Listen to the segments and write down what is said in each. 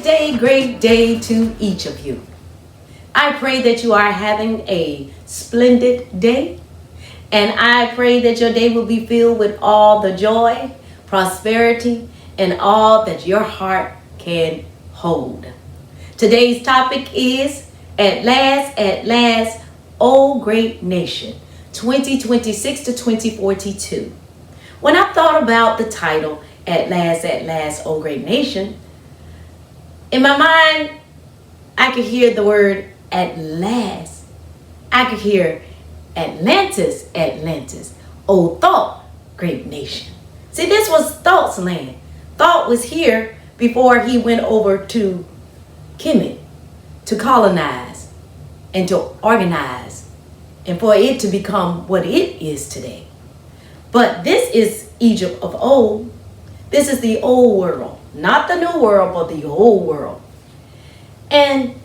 great day to each of you. I pray that you are having a splendid day, and I pray that your day will be filled with all the joy, prosperity, and all that your heart can hold. Today's topic is At Last, O Great Nation, 2026 to 2042. When I thought about the title, At Last, O Great Nation, in my mind, I could hear the word at last. I could hear Atlantis, O Thought, great nation. See, this was Thought's land. Thought was here before he went over to Kemet to colonize and to organize and for it to become what it is today. But this is Egypt of old. This is the old world, not the new world, but the old world. And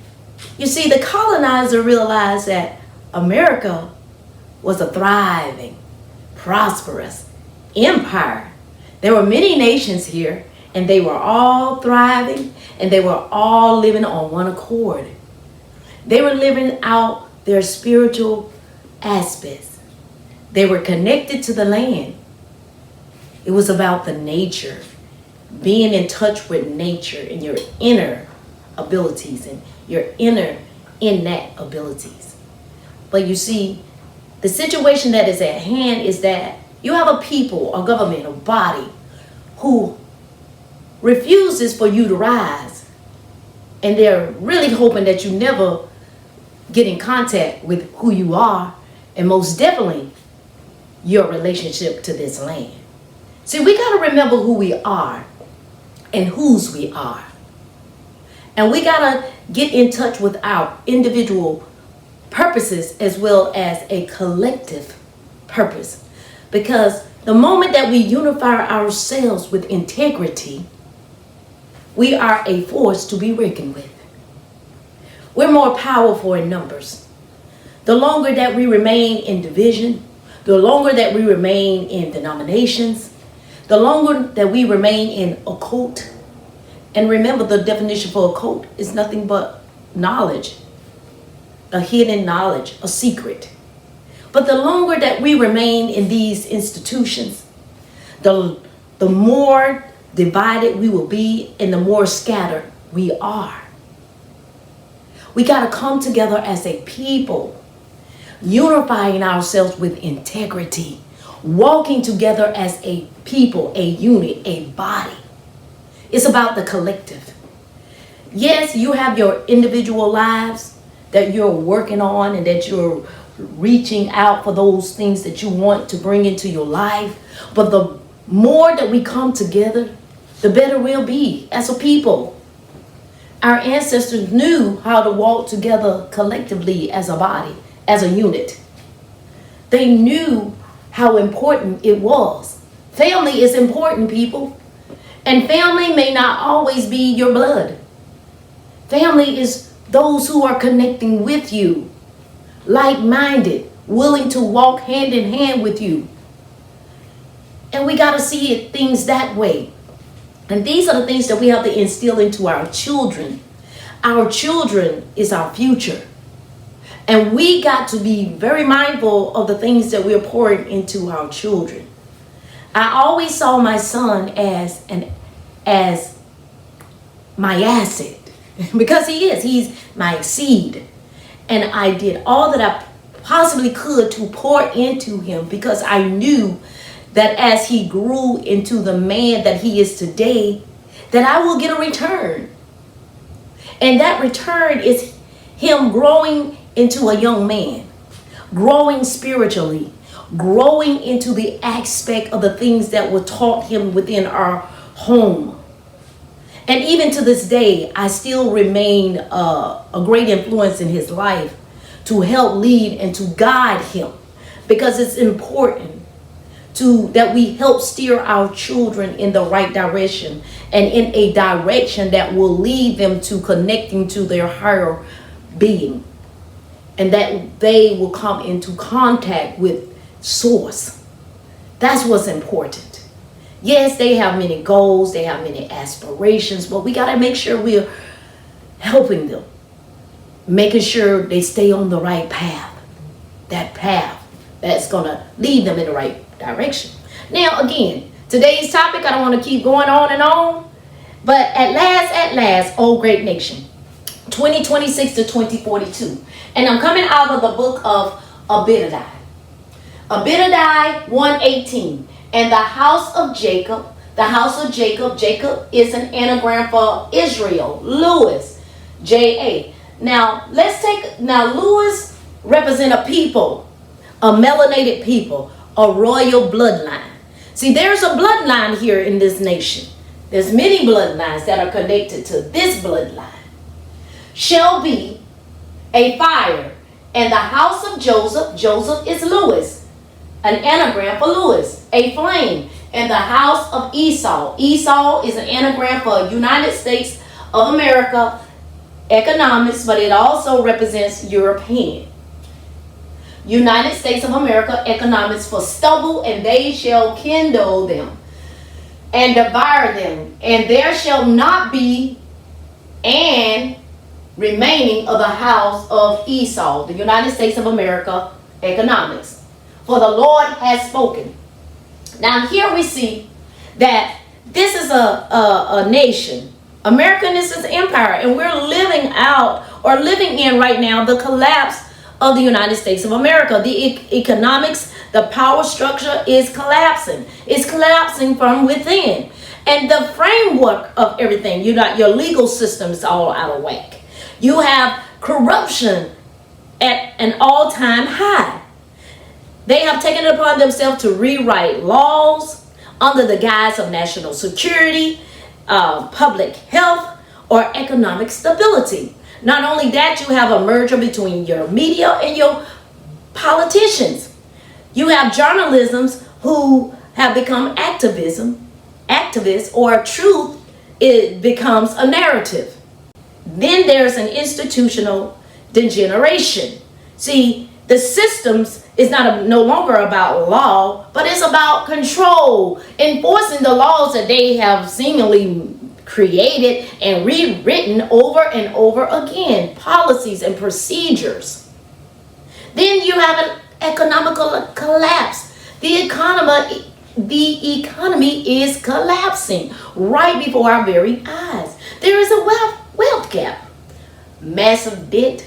you see, the colonizer realized that America was a thriving, prosperous empire. There were many nations here, and they were all thriving, and they were all living on one accord. They were living out their spiritual aspects. They were connected to the land. It was about the nature, being in touch with nature and your inner abilities and your inner innate abilities. But you see, the situation that is at hand is that you have a people, a government, a body who refuses for you to rise. And they're really hoping that you never get in contact with who you are, and most definitely your relationship to this land. See, we got to remember who we are and whose we are. And we got to get in touch with our individual purposes as well as a collective purpose. Because the moment that we unify ourselves with integrity, we are a force to be reckoned with. We're more powerful in numbers. The longer that we remain in division, the longer that we remain in denominations, the longer that we remain in occult. And remember, the definition for occult is nothing but knowledge, a hidden knowledge, a secret. But the longer that we remain in these institutions, the more divided we will be and the more scattered we are. We got to come together as a people, unifying ourselves with integrity, walking together as a people, a unit, a body. It's about the collective. Yes, you have your individual lives that you're working on and that you're reaching out for those things that you want to bring into your life. But the more that we come together, the better we'll be as a people. Our ancestors knew how to walk together collectively as a body, as a unit. They knew how important it was. Family is important, people. And family may not always be your blood. Family is those who are connecting with you, like-minded, willing to walk hand in hand with you. And we got to see it things that way. And these are the things that we have to instill into our children. Our children is our future. And we got to be very mindful of the things that we're pouring into our children. I always saw my son as my asset because he's my seed. And I did all that I possibly could to pour into him because I knew that as he grew into the man that he is today, that I will get a return. And that return is him growing into a young man, growing spiritually, growing into the aspect of the things that were taught him within our home. And even to this day, I still remain a great influence in his life to help lead and to guide him, because it's important that we help steer our children in the right direction and in a direction that will lead them to connecting to their higher being, and that they will come into contact with source. That's what's important. Yes, they have many goals, they have many aspirations, but we got to make sure we're helping them, making sure they stay on the right path, that path that's going to lead them in the right direction. Now, again, today's topic, I don't want to keep going on and on, but at last, oh great nation, 2026 to 2042. And I'm coming out of the book of Abinadi. Abinadi 1:18. And the house of Jacob, Jacob is an anagram for Israel, Lewis, J-A. Now, Lewis represent a people, a melanated people, a royal bloodline. See, there's a bloodline here in this nation. There's many bloodlines that are connected to this bloodline. Shall be a fire, and the house of Joseph is Lewis, an anagram for Lewis, a flame, and the house of Esau is an anagram for United States of America economics, but it also represents European. United States of America economics for stubble, and they shall kindle them and devour them, and there shall not be an remaining of the house of Esau, the United States of America economics. For the Lord has spoken. Now here we see that this is a nation. America is an empire, and we're living in right now the collapse of the United States of America. The economics, the power structure is collapsing. It's collapsing from within. And the framework of everything, your legal system is all out of whack. You have corruption at an all-time high. They have taken it upon themselves to rewrite laws under the guise of national security, public health, or economic stability. Not only that, you have a merger between your media and your politicians. You have journalisms who have become activists, or truth, it becomes a narrative. Then there's an institutional degeneration. See, the systems is no longer about law, but it's about control, enforcing the laws that they have seemingly created and rewritten over and over again, policies and procedures. Then you have an economical collapse. The economy is collapsing right before our very eyes. There is a wealth gap, massive debt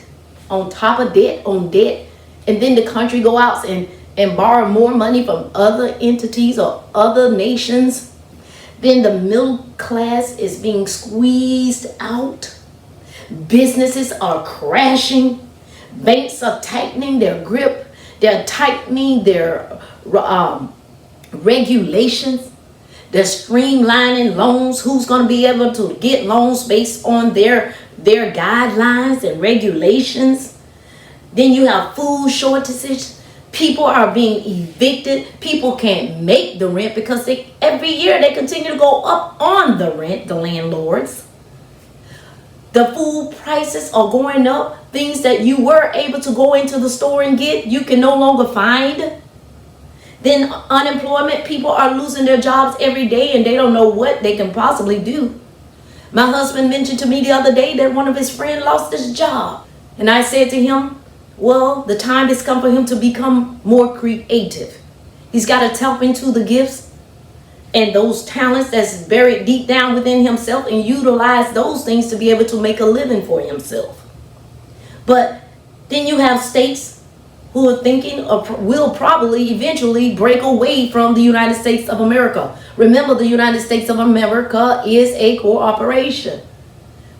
on top of debt on debt, and then the country go out and borrow more money from other entities or other nations. Then the middle class is being squeezed out. Businesses are crashing. Banks are tightening their grip. They're tightening their regulations. They're streamlining loans. Who's going to be able to get loans based on their guidelines and regulations? Then you have food shortages. People are being evicted. People can't make the rent because every year they continue to go up on the rent, the landlords. The food prices are going up. Things that you were able to go into the store and get, you can no longer find. Then unemployment, people are losing their jobs every day and they don't know what they can possibly do. My husband mentioned to me the other day that one of his friends lost his job. And I said to him, well, the time has come for him to become more creative. He's got to tap into the gifts and those talents that's buried deep down within himself and utilize those things to be able to make a living for himself. But then you have states who are thinking will probably eventually break away from the United States of America. Remember, the United States of America is a corporation.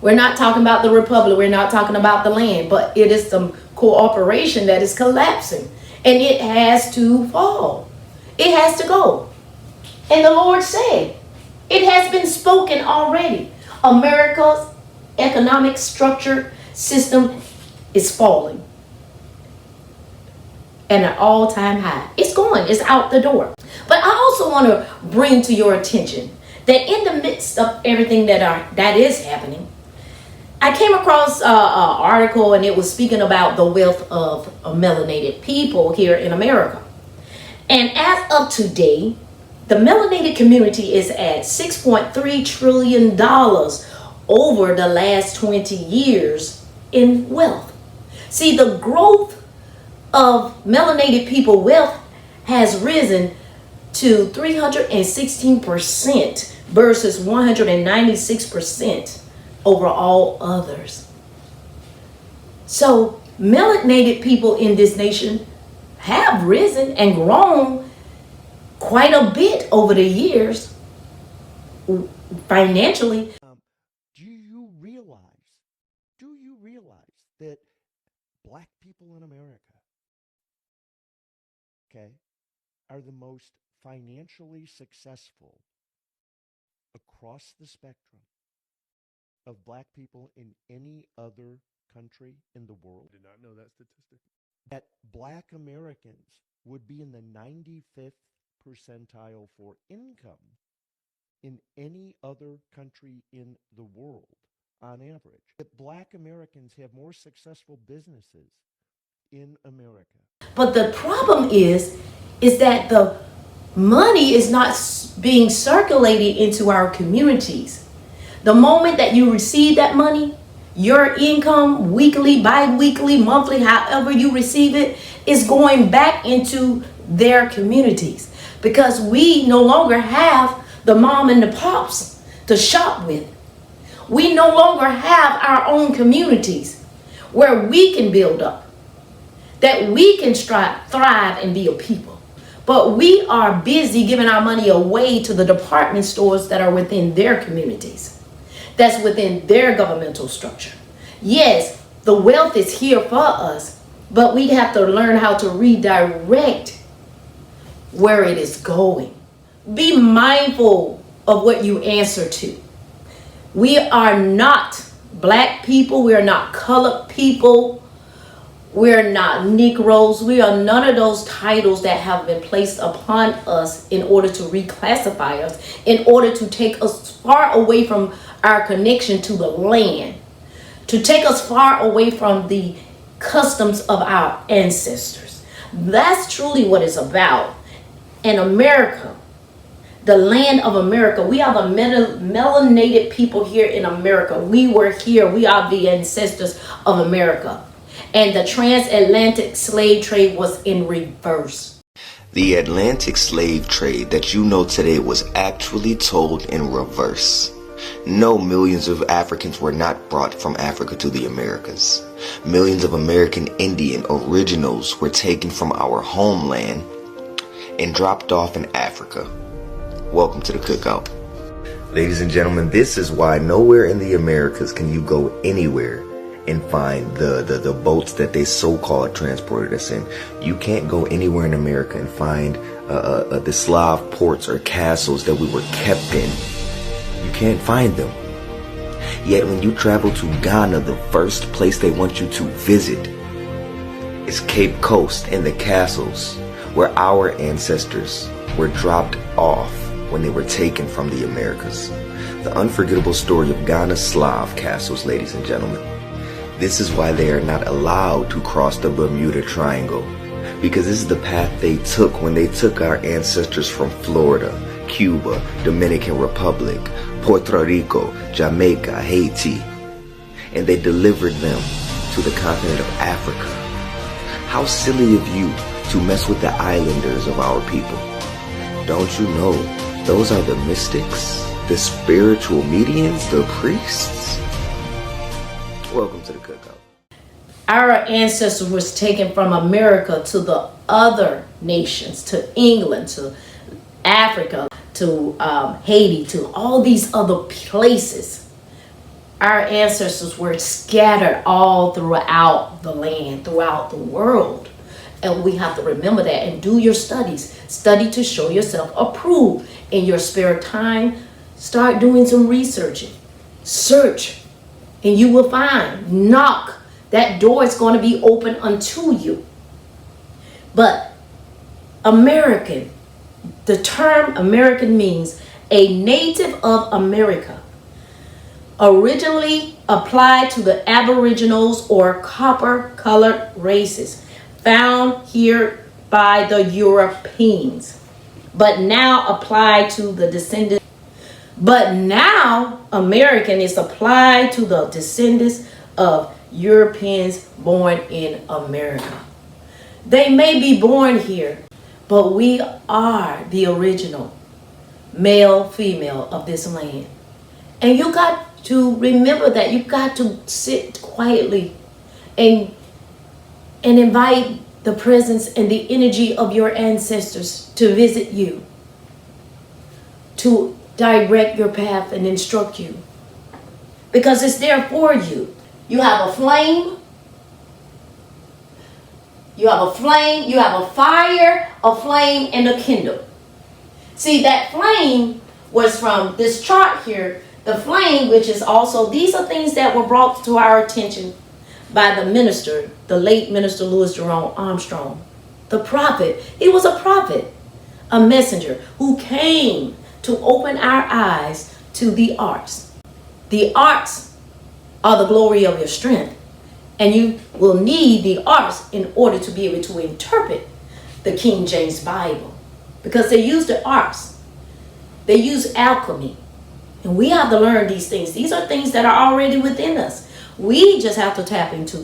We're not talking about the republic. We're not talking about the land, but it is some cooperation that is collapsing, and it has to fall. It has to go. And the Lord said, it has been spoken already. America's economic structure system is falling at an all-time high. It's going. It's out the door. But I also want to bring to your attention that in the midst of everything that is happening, I came across an article, and it was speaking about the wealth of melanated people here in America. And as of today, The melanated community is at $6.3 trillion over the last 20 years in wealth. See, the growth of melanated people wealth has risen to 316% versus 196% over all others. So melanated people in this nation have risen and grown quite a bit over the years financially. Do you realize that black people in America, okay, are the most financially successful across the spectrum of black people in any other country in the world? I did not know that statistic. That black Americans would be in the 95th percentile for income in any other country in the world on average. That black Americans have more successful businesses in America. But the problem is that the money is not being circulated into our communities. The moment that you receive that money, your income, weekly, bi-weekly, monthly, however you receive it, is going back into their communities. Because we no longer have the mom and the pops to shop with. We no longer have our own communities where we can build up, that we can thrive and be a people. But we are busy giving our money away to the department stores that are within their communities, that's within their governmental structure. Yes, the wealth is here for us, but we have to learn how to redirect where it is going. Be mindful of what you answer to. We are not black people. We are not colored people. We're not Negroes. We are none of those titles that have been placed upon us in order to reclassify us, in order to take us far away from our connection to the land, to take us far away from the customs of our ancestors. That's truly what it's about. And America, the land of America, we are the melanated people here in America. We were here. We are the ancestors of America. And the transatlantic slave trade was in reverse. The Atlantic slave trade that you know today was actually told in reverse. No, millions of Africans were not brought from Africa to the Americas. Millions of American Indian originals were taken from our homeland and dropped off in Africa. Welcome to the cookout. Ladies and gentlemen, this is why nowhere in the Americas can you go anywhere and find the boats that they so-called transported us in. You can't go anywhere in America and find the Slav ports or castles that we were kept in. You can't find them. Yet when you travel to Ghana, the first place they want you to visit is Cape Coast and the castles where our ancestors were dropped off when they were taken from the Americas. The unforgettable story of Ghana's Slav castles, ladies and gentlemen. This is why they are not allowed to cross the Bermuda Triangle, because this is the path they took when they took our ancestors from Florida, Cuba, Dominican Republic, Puerto Rico, Jamaica, Haiti, and they delivered them to the continent of Africa. How silly of you to mess with the islanders of our people. Don't you know those are the mystics, the spiritual mediums, the priests? Welcome to the cookout. Our ancestors was taken from America to the other nations, to England, to Africa, to Haiti, to all these other places. Our ancestors were scattered all throughout the land, throughout the world. And we have to remember that and do your studies. Study to show yourself approved. In your spare time, start doing some researching. Search, and you will find. Knock. That door is going to be open unto you. But American, the term American means a native of America, originally applied to the Aboriginals or copper-colored races found here by the Europeans. but now applied to the descendants. But now American is applied to the descendants of Europeans born in America. They may be born here, but we are the original male, female of this land. And you got to remember that. You got to sit quietly and invite the presence and the energy of your ancestors to visit you, to direct your path and instruct you, because it's there for you. You have a flame. You have a flame, you have a fire, a flame, and a kindle. See, that flame was from this chart here. The flame, which is also, these are things that were brought to our attention by the minister, the late minister Louis Jerome Armstrong, the prophet. He was a prophet, a messenger who came to open our eyes to the arts. The arts are the glory of your strength. And you will need the arts in order to be able to interpret the King James Bible, because they use the arts. They use alchemy. And we have to learn these things. These are things that are already within us. We just have to tap into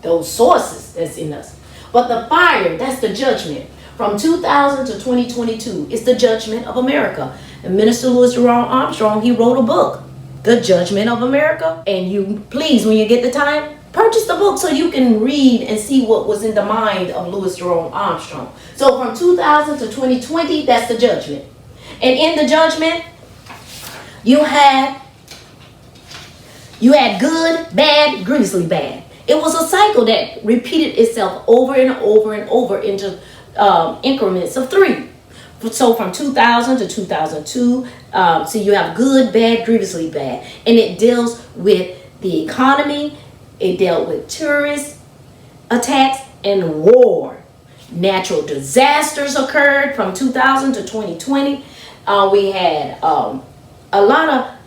those sources that's in us. But the fire, that's the judgment. From 2000 to 2022, it's the judgment of America. And Minister Louis Jerome Armstrong, he wrote a book, The Judgment of America. And you, please, when you get the time, purchase the book so you can read and see what was in the mind of Louis Jerome Armstrong. So from 2000 to 2020, that's the judgment. And in the judgment, you had good, bad, grievously bad. It was a cycle that repeated itself over and over and over into increments of 3. So from 2000 to 2002, so you have good, bad, grievously bad. And it deals with the economy. It dealt with terrorist attacks and war. Natural disasters occurred from 2000 to 2020. We had a lot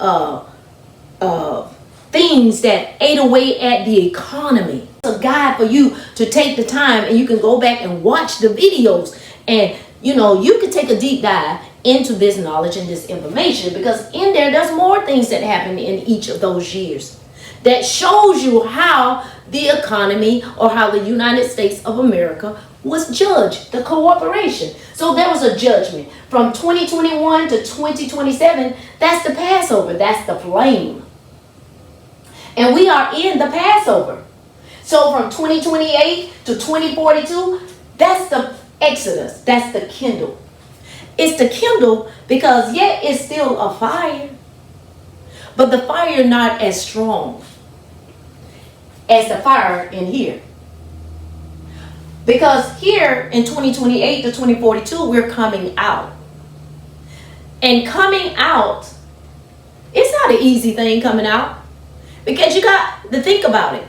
of things that ate away at the economy. It's a guide for you to take the time, and you can go back and watch the videos, and you can take a deep dive into this knowledge and this information, because in there's more things that happened in each of those years that shows you how the economy, or how the United States of America was judged, the cooperation. So there was a judgment from 2021 to 2027. That's the Passover. That's the flame. And we are in the Passover. So from 2028 to 2042, that's the Exodus. That's the kindle. It's the kindle because yet it's still a fire. But the fire not as strong as the fire in here. Because here in 2028 to 2042, we're coming out. And coming out, it's not an easy thing coming out. Because you got to think about it.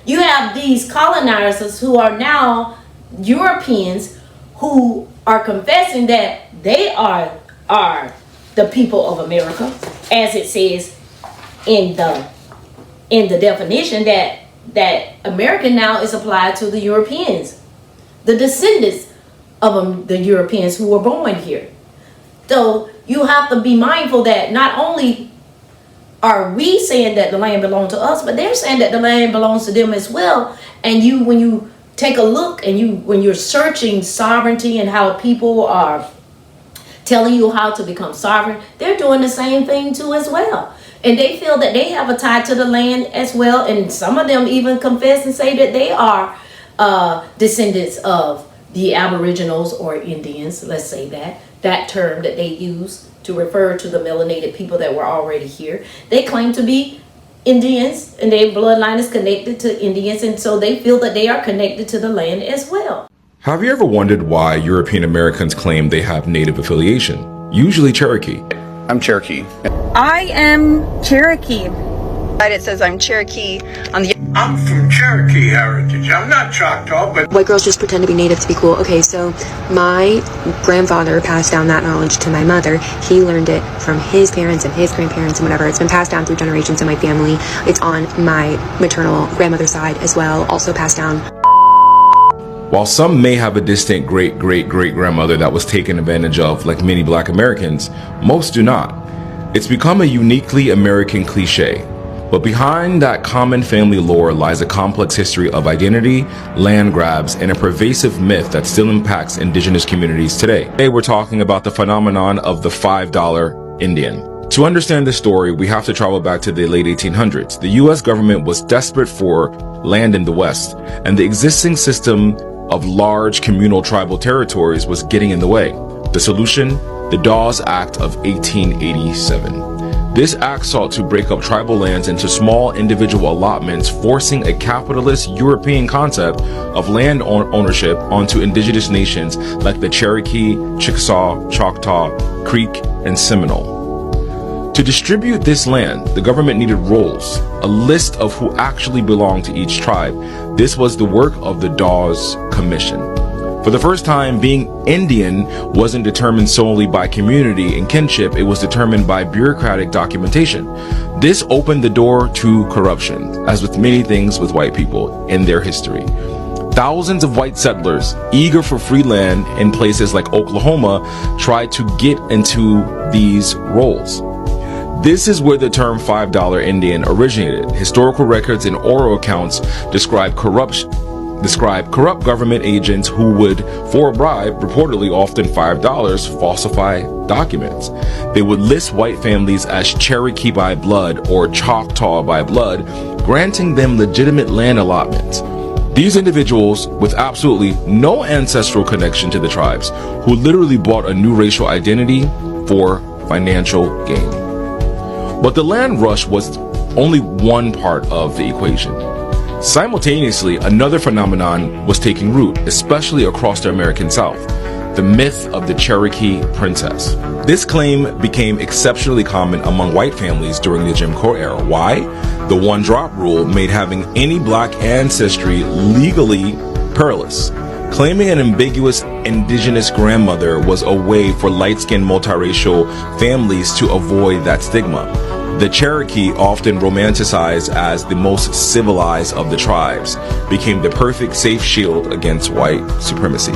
You have these colonizers who are now Europeans who are confessing that they are the people of America, as it says in the definition that American now is applied to the Europeans, the descendants of the Europeans who were born here. So you have to be mindful that not only are we saying that the land belongs to us, but they're saying that the land belongs to them as well. And when you take a look and when you're searching sovereignty and how people are telling you how to become sovereign, they're doing the same thing too as well. And they feel that they have a tie to the land as well. And some of them even confess and say that they are descendants of the Aboriginals or Indians, let's say that term that they use to refer to the melanated people that were already here. They claim to be Indians, and their bloodline is connected to Indians, and so they feel that they are connected to the land as well. Have you ever wondered why European Americans claim they have Native affiliation? Usually Cherokee. I'm Cherokee. I am Cherokee. It says I'm Cherokee on the... I'm from Cherokee heritage. I'm not Choctaw, but... White girls just pretend to be Native to be cool. Okay, so my grandfather passed down that knowledge to my mother. He learned it from his parents and his grandparents and whatever. It's been passed down through generations in my family. It's on my maternal grandmother's side as well, also passed down. While some may have a distant great-great-great-grandmother that was taken advantage of, like many Black Americans, most do not. It's become a uniquely American cliche. But behind that common family lore lies a complex history of identity, land grabs, and a pervasive myth that still impacts indigenous communities today. Today we're talking about the phenomenon of the $5 Indian. To understand this story, we have to travel back to the late 1800s. The US government was desperate for land in the West, and the existing system of large communal tribal territories was getting in the way. The solution? The Dawes Act of 1887. This act sought to break up tribal lands into small individual allotments, forcing a capitalist European concept of land ownership onto indigenous nations like the Cherokee, Chickasaw, Choctaw, Creek, and Seminole. To distribute this land, the government needed rolls, a list of who actually belonged to each tribe. This was the work of the Dawes Commission. For the first time, being Indian wasn't determined solely by community and kinship, it was determined by bureaucratic documentation. This opened the door to corruption, as with many things with white people in their history. Thousands of white settlers, eager for free land in places like Oklahoma, tried to get into these rolls. This is where the term $5 Indian originated. Historical records and oral accounts describe corrupt government agents who would, for a bribe, reportedly often $5, falsify documents. They would list white families as Cherokee by blood or Choctaw by blood, granting them legitimate land allotments. These individuals, with absolutely no ancestral connection to the tribes, who literally bought a new racial identity for financial gain. But the land rush was only one part of the equation. Simultaneously, another phenomenon was taking root, especially across the American South: the myth of the Cherokee princess. This claim became exceptionally common among white families during the Jim Crow era. Why? The one-drop rule made having any Black ancestry legally perilous. Claiming an ambiguous indigenous grandmother was a way for light-skinned multiracial families to avoid that stigma. The Cherokee, often romanticized as the most civilized of the tribes, became the perfect safe shield against white supremacy.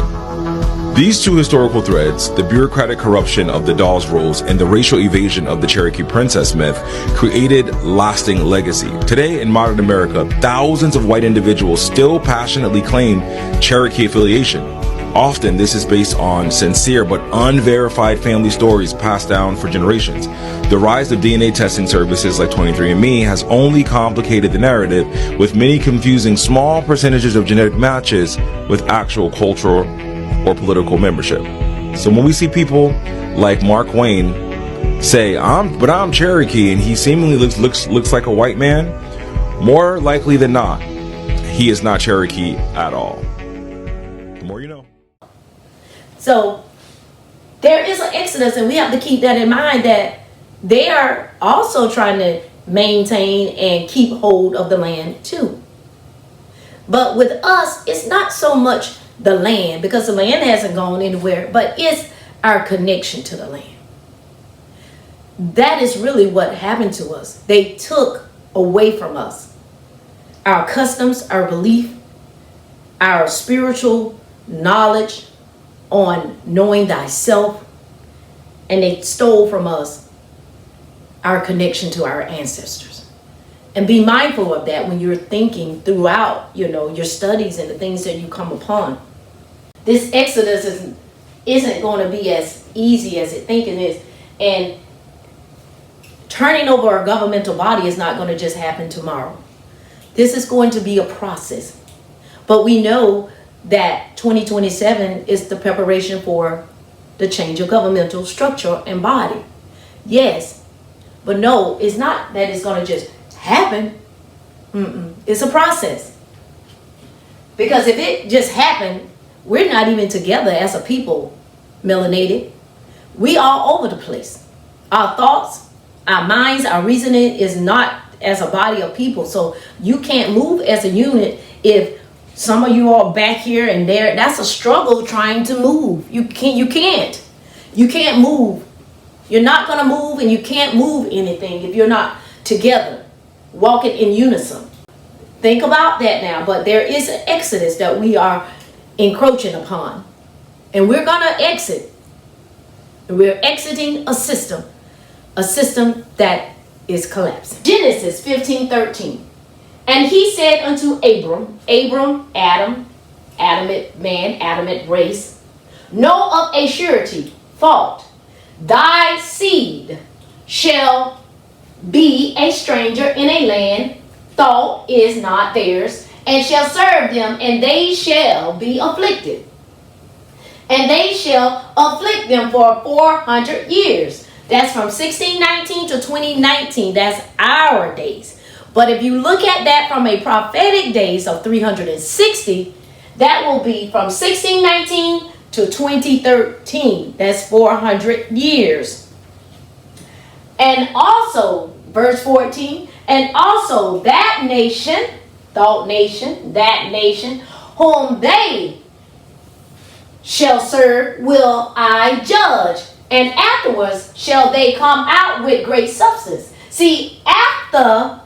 These two historical threads, the bureaucratic corruption of the Dawes rules and the racial evasion of the Cherokee princess myth, created lasting legacy. Today in modern America, thousands of white individuals still passionately claim Cherokee affiliation. Often this is based on sincere but unverified family stories passed down for generations. The rise of DNA testing services like 23andMe has only complicated the narrative, with many confusing small percentages of genetic matches with actual cultural or political membership. So when we see people like Mark Wayne say, I'm Cherokee, and he seemingly looks like a white man, more likely than not, he is not Cherokee at all. The more you know. So there is an exodus, and we have to keep that in mind, that they are also trying to maintain and keep hold of the land too. But with us, it's not so much the land, because the land hasn't gone anywhere, but it's our connection to the land. That is really what happened to us. They took away from us our customs, our belief, our spiritual knowledge on knowing thyself, and they stole from us our connection to our ancestors. And be mindful of that when you're thinking throughout, your studies and the things that you come upon. This exodus isn't going to be as easy as it thinking is, and turning over a governmental body is not going to just happen tomorrow. This is going to be a process. But we know that 2027 is the preparation for the change of governmental structure and body. Yes, but no, it's not that it's going to just happen. It's a process. Because if it just happened, we're not even together as a people, melanated. We are over the place. Our thoughts, our minds, our reasoning is not as a body of people. So you can't move as a unit if some of you are back here and there. That's a struggle trying to move. You can't move. You're not going to move, and you can't move anything if you're not together, walking in unison. Think about that now. But there is an exodus that we are encroaching upon. And we're going to exit. We're exiting a system that is collapsing. Genesis 15:13. And he said unto Abram, Adamite man, Adamite race, know of a surety, thought, thy seed shall be a stranger in a land, thought is not theirs, and shall serve them, and they shall be afflicted. And they shall afflict them for 400 years. That's from 1619 to 2019. That's our days. But if you look at that from a prophetic days of 360, that will be from 1619 to 2013. That's 400 years. And also, verse 14, and also that nation, that nation, whom they shall serve will I judge, and afterwards shall they come out with great substance. See, after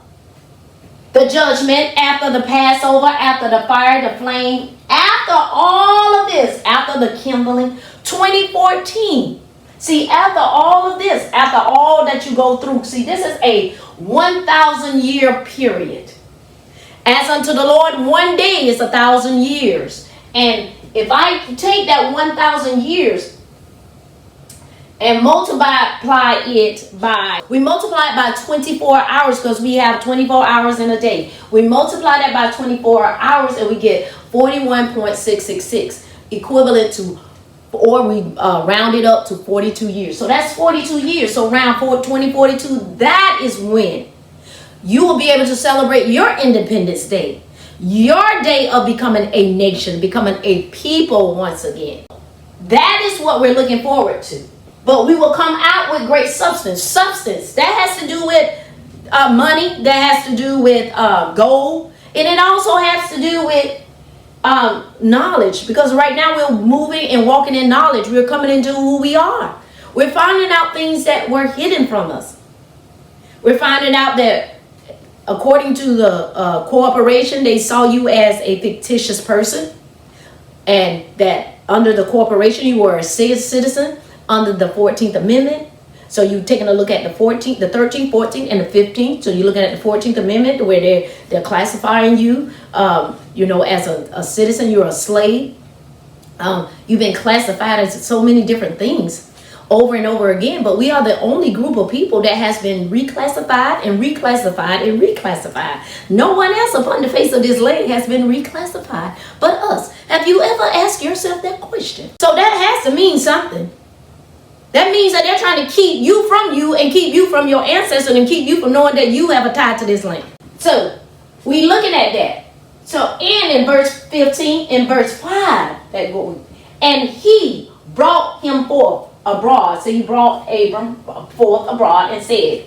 the judgment, after the Passover, after the fire, the flame, after all of this, after the kindling, 2014. See, after all of this, after all that you go through, see, this is a 1,000 year period. As unto the Lord, one day is 1,000 years. And if I take that 1,000 years and multiply it by 24 hours, because we have 24 hours in a day. We multiply that by 24 hours and we get 41.666, equivalent to, or we round it up to 42 years. So that's 42 years. So around 2042, that is when you will be able to celebrate your Independence Day. Your day of becoming a nation, becoming a people once again. That is what we're looking forward to. But we will come out with great substance. Substance, that has to do with money. That has to do with gold. And it also has to do with knowledge. Because right now we're moving and walking in knowledge. We're coming into who we are. We're finding out things that were hidden from us. We're finding out that according to the corporation, they saw you as a fictitious person. And that under the corporation, you were a citizen under the 14th Amendment. So you're taking a look at the 14th, the 13th, 14th, and the 15th. So you're looking at the 14th Amendment where they're classifying you, as a citizen. You're a slave. You've been classified as so many different things over and over again. But we are the only group of people that has been reclassified and reclassified and reclassified. No one else upon the face of this land has been reclassified but us. Have you ever asked yourself that question? So that has to mean something. That means that they're trying to keep you from you and keep you from your ancestors and keep you from knowing that you have a tie to this land. So we looking at that. So and in verse 15, in verse 5, and he brought him forth abroad. So he brought Abram forth abroad and said,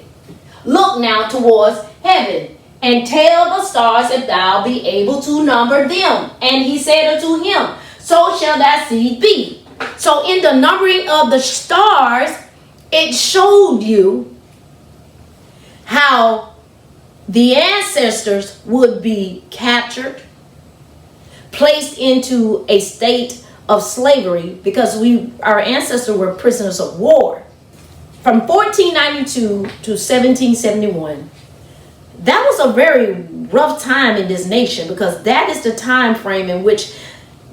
look now towards heaven and tell the stars if thou be able to number them. And he said unto him, so shall thy seed be. So in the numbering of the stars, it showed you how the ancestors would be captured, placed into a state of slavery, because our ancestors were prisoners of war. From 1492 to 1771, that was a very rough time in this nation, because that is the time frame in which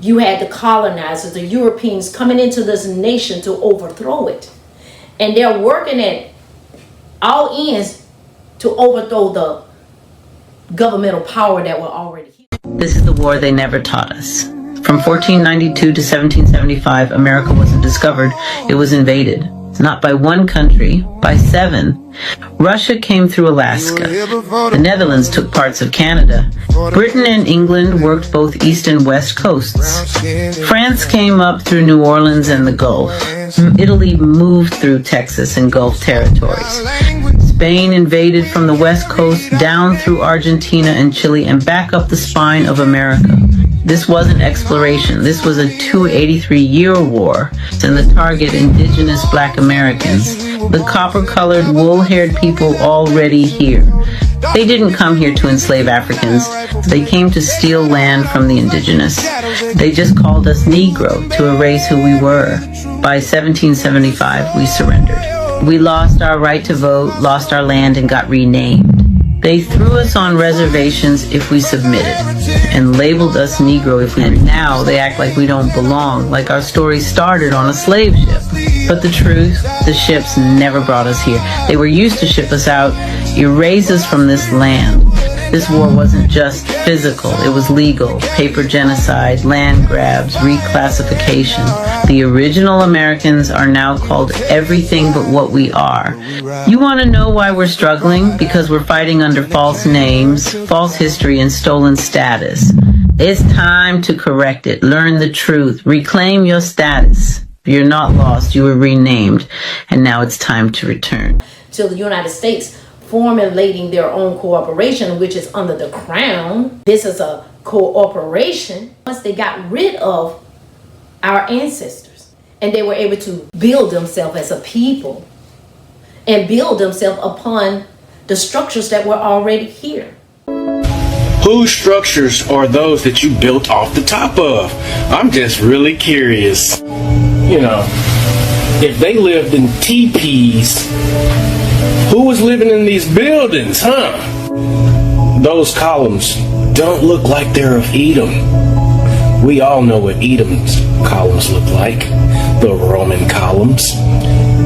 you had the colonizers, the Europeans coming into this nation to overthrow it. And they're working at all ends to overthrow the governmental power that were already here. This is the war they never taught us. From 1492 to 1775, America wasn't discovered, it was invaded. Not by one country, by 7. Russia came through Alaska. The Netherlands took parts of Canada. Britain and England worked both east and west coasts. France came up through New Orleans and the Gulf. Italy moved through Texas and Gulf territories. Spain invaded from the west coast down through Argentina and Chile and back up the spine of America. This wasn't exploration. This was a 283-year war, and the target indigenous black Americans the copper-colored, wool-haired people already here. They didn't come here to enslave Africans. They came to steal land from the indigenous. They just called us Negro to erase who we were. By 1775, we surrendered. We lost our right to vote, lost our land, and got renamed. They threw us on reservations if we submitted, and labeled us Negro if we didn't. Now they act like we don't belong, like our story started on a slave ship. But the truth, the ships never brought us here. They were used to ship us out, erase us from this land. This war wasn't just physical, it was legal. Paper genocide, land grabs, reclassification. The original Americans are now called everything but what we are. You want to know why we're struggling? Because we're fighting under false names, false history, and stolen status. It's time to correct it. Learn the truth. Reclaim your status. You're not lost. You were renamed. And now it's time to return. To the United States formulating their own corporation, which is under the crown. This is a corporation. Once they got rid of our ancestors and they were able to build themselves as a people and build themselves upon the structures that were already here. Whose structures are those that you built off the top of? I'm just really curious. You know, if they lived in teepees, who was living in these buildings, huh? Those columns don't look like they're of Edom. We all know what Edom's columns look like. The Roman columns.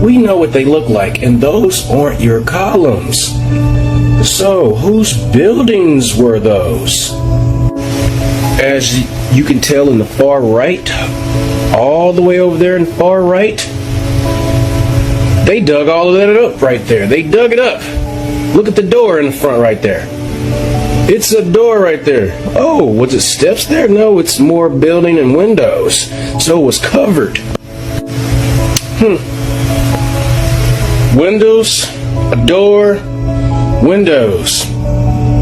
We know what they look like, and those aren't your columns. So, whose buildings were those? As you can tell in the far right, all the way over there in the far right, they dug all of that up right there. They dug it up. Look at the door in the front right there. It's a door right there. Oh, was it steps there? No, it's more building and windows. So it was covered. Windows, a door, windows.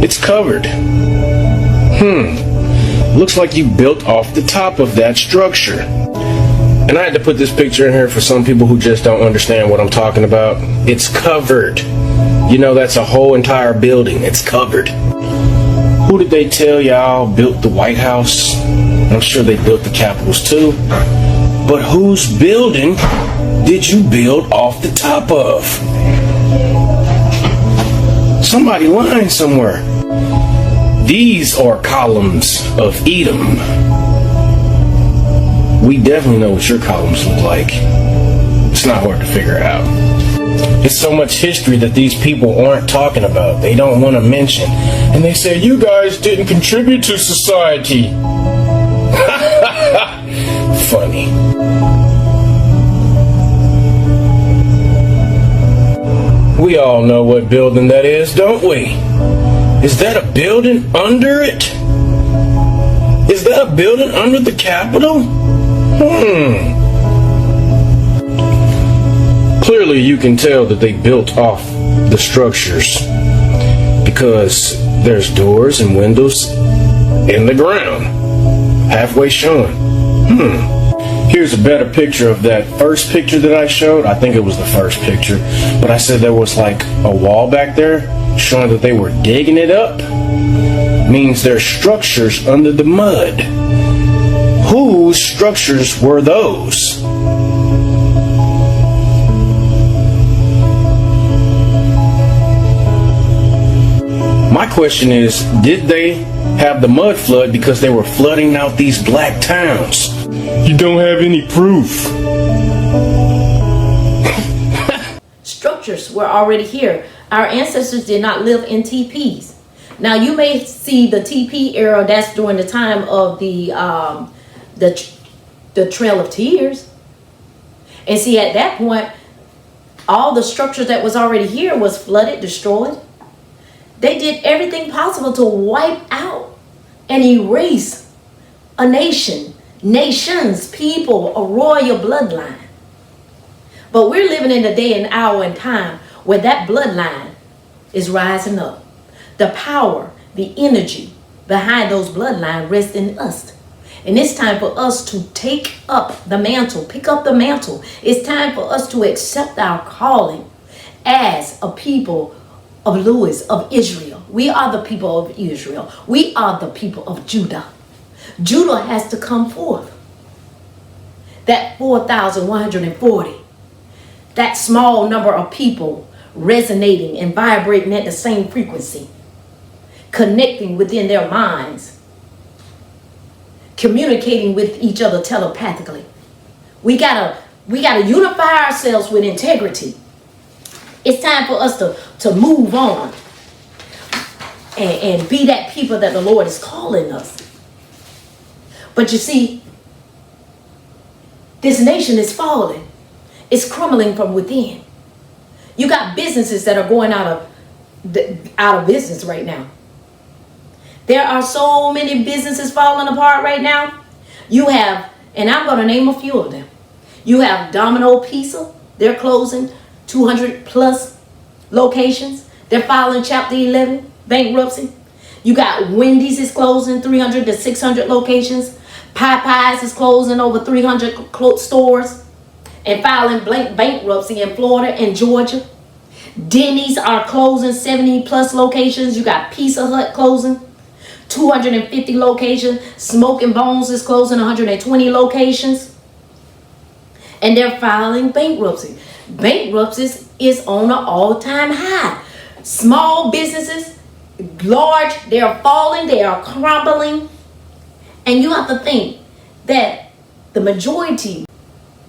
It's covered. Looks like you built off the top of that structure. And I had to put this picture in here for some people who just don't understand what I'm talking about. It's covered. You know, that's a whole entire building. It's covered. Who did they tell y'all built the White House? I'm sure they built the Capitals too. But whose building did you build off the top of? Somebody lying somewhere. These are columns of Edom. We definitely know what your columns look like. It's not hard to figure out. It's so much history that these people aren't talking about. They don't want to mention. And they say, you guys didn't contribute to society. Funny. We all know what building that is, don't we? Is that a building under it? Is that a building under the Capitol? Clearly you can tell that they built off the structures because there's doors and windows in the ground, halfway showing. Here's a better picture of that first picture that I showed. I think it was the first picture, but I said there was like a wall back there showing that they were digging it up. Means there's structures under the mud. Whose structures were those? My question is, did they have the mud flood because they were flooding out these black towns? You don't have any proof. Structures were already here. Our ancestors did not live in teepees. Now you may see the teepee era. That's during the time of the Trail of Tears. And see, at that point, all the structures that was already here was flooded, destroyed. They did everything possible to wipe out and erase a nation, nations, people, a royal bloodline. But we're living in a day and hour and time where that bloodline is rising up. The power, the energy behind those bloodlines rests in us. And it's time for us to take up the mantle, pick up the mantle. It's time for us to accept our calling as a people of Lewis, of Israel. We are the people of Israel. We are the people of Judah. Judah has to come forth. That 4,140, that small number of people resonating and vibrating at the same frequency, connecting within their minds, communicating with each other telepathically. We gotta unify ourselves with integrity. It's time for us to move on and be that people that the Lord is calling us. But you see, this nation is falling. It's crumbling from within. You got businesses that are going out of business right now. There are so many businesses falling apart right now. You have, and I'm going to name a few of them. You have Domino Pizza. They're closing 200 plus locations. They're filing Chapter 11 bankruptcy. You got Wendy's is closing 300 to 600 locations. Popeyes is closing over 300 stores and filing bankruptcy in Florida and Georgia. Denny's are closing 70 plus locations. You got Pizza Hut closing 250 locations. Smoking Bones is closing 120 locations. And they're filing bankruptcy. Bankruptcy is on an all-time high. Small businesses, large, they are falling, they are crumbling. And you have to think that the majority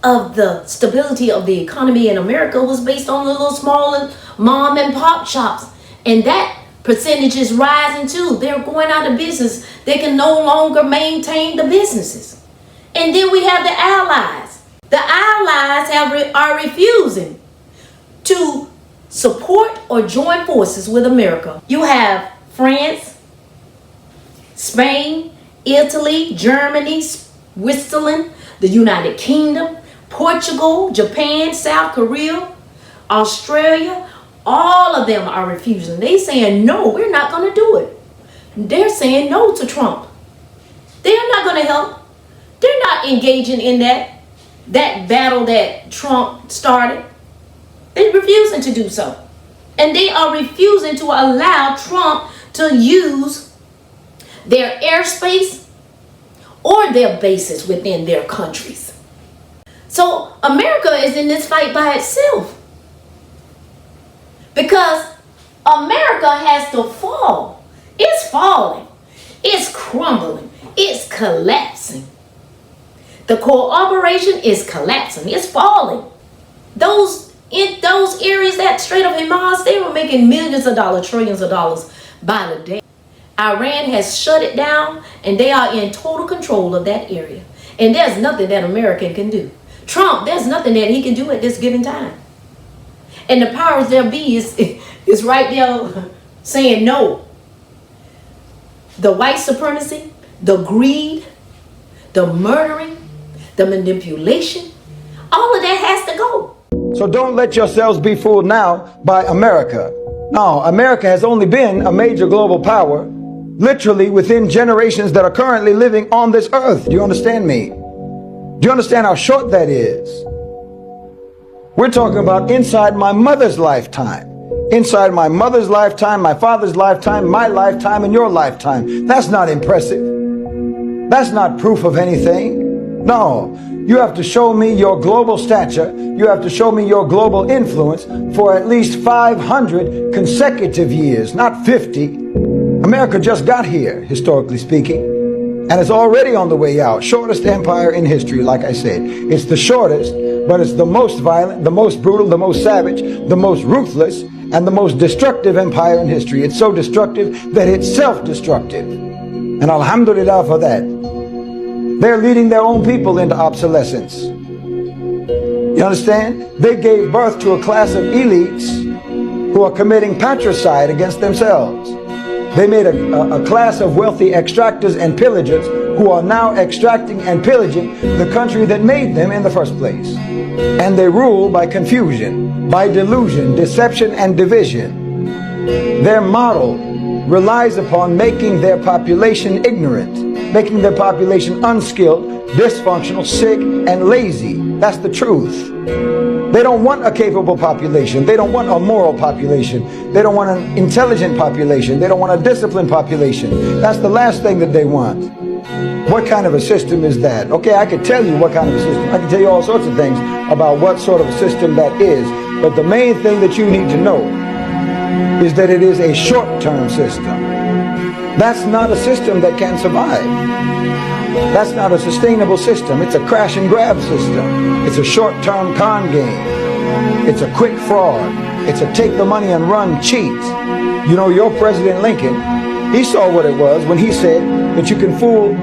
of the stability of the economy in America was based on the little small mom and pop shops. And that percentage is rising too. They're going out of business. They can no longer maintain the businesses. And then we have the allies. The allies are refusing to support or join forces with America. You have France, Spain, Italy, Germany, Switzerland, the United Kingdom, Portugal, Japan, South Korea, Australia. All of them are refusing. They saying, no, we're not going to do it. They're saying no to Trump. They're not going to help. They're not engaging in that battle that Trump started. They're refusing to do so. And they are refusing to allow Trump to use their airspace or their bases within their countries. So America is in this fight by itself. Because America has to fall. It's falling. It's crumbling. It's collapsing. The cooperation is collapsing. It's falling. In those areas that Strait of Hormuz, they were making millions of dollars, trillions of dollars by the day. Iran has shut it down, and they are in total control of that area. And there's nothing that America can do. Trump, there's nothing that he can do at this given time. And the powers there be is right there saying no. The white supremacy, the greed, the murdering, the manipulation, all of that has to go. So don't let yourselves be fooled now by America. No, America has only been a major global power literally within generations that are currently living on this earth. Do you understand me? Do you understand how short that is? We're talking about inside my mother's lifetime. Inside my mother's lifetime, my father's lifetime, my lifetime, and your lifetime. That's not impressive. That's not proof of anything. No, you have to show me your global stature. You have to show me your global influence for at least 500 consecutive years, not 50. America just got here, historically speaking, and it's already on the way out. Shortest empire in history, like I said. It's the shortest, but it's the most violent, the most brutal, the most savage, the most ruthless, and the most destructive empire in history. It's so destructive that it's self-destructive. And alhamdulillah for that. They're leading their own people into obsolescence. You understand? They gave birth to a class of elites who are committing patricide against themselves. They made a class of wealthy extractors and pillagers who are now extracting and pillaging the country that made them in the first place. And they rule by confusion, by delusion, deception, and division. Their model relies upon making their population ignorant, making their population unskilled, dysfunctional, sick, and lazy. That's the truth. They don't want a capable population. They don't want a moral population. They don't want an intelligent population. They don't want a disciplined population. That's the last thing that they want. What kind of a system is that? Okay, I could tell you what kind of a system. I can tell you all sorts of things about what sort of a system that is. But the main thing that you need to know is that it is a short-term system. That's not a system that can survive. That's not a sustainable system. It's a crash and grab system. It's a short-term con game. It's a quick fraud. It's a take the money and run cheat. You know, your President Lincoln, he saw what it was when he said that you can fool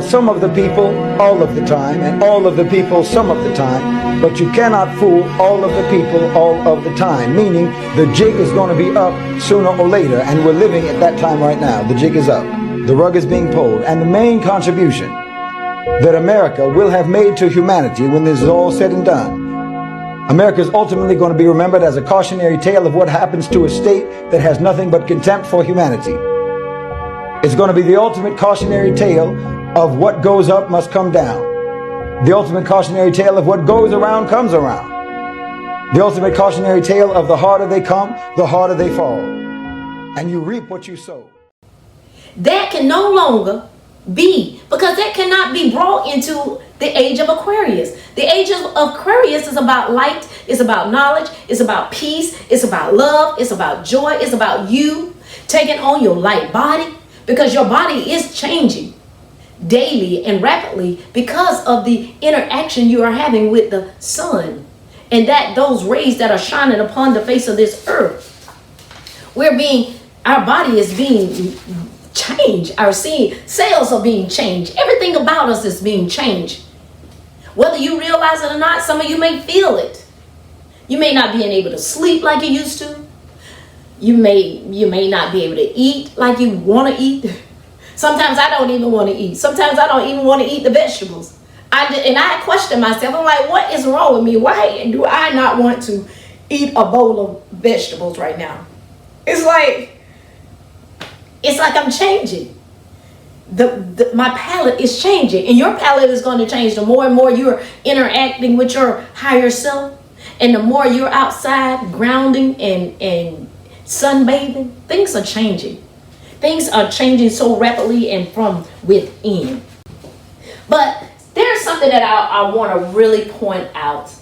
some of the people all of the time and all of the people some of the time, but you cannot fool all of the people all of the time, meaning the jig is going to be up sooner or later, and we're living at that time right now. The jig is up. The rug is being pulled, and the main contribution that America will have made to humanity when this is all said and done, America is ultimately going to be remembered as a cautionary tale of what happens to a state that has nothing but contempt for humanity. It's going to be the ultimate cautionary tale of what goes up must come down. The ultimate cautionary tale of what goes around comes around. The ultimate cautionary tale of the harder they come, the harder they fall. And you reap what you sow. That can no longer be, because that cannot be brought into the age of Aquarius. The age of Aquarius is about light, it's about knowledge, it's about peace, it's about love, it's about joy, it's about you taking on your light body, because your body is changing daily and rapidly because of the interaction you are having with the sun, and that those rays that are shining upon the face of this earth. Our body is being changed. Our cells are being changed. Everything about us is being changed. Whether you realize it or not, some of you may feel it. You may not be able to sleep like you used to. You may not be able to eat like you want to eat. Sometimes I don't even want to eat. Sometimes I don't even want to eat the vegetables. I question myself. I'm like, what is wrong with me? Why do I not want to eat a bowl of vegetables right now? It's like I'm changing. My palate is changing, and your palate is going to change the more and more you're interacting with your higher self, and the more you're outside grounding and sunbathing. Things are changing. Things are changing so rapidly and from within. But there's something that I want to really point out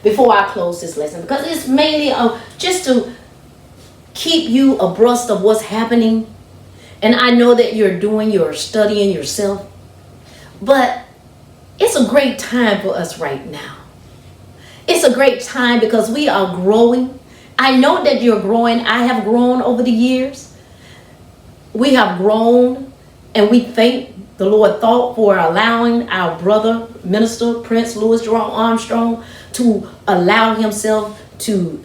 before I close this lesson, because it's mainly just to keep you abreast of what's happening. And I know that you're studying yourself, but it's a great time for us right now. It's a great time because we are growing. I know that you're growing. I have grown over the years. We have grown, and we thank the Lord for allowing our brother, Minister Prince Louis Jerome Armstrong, to allow himself to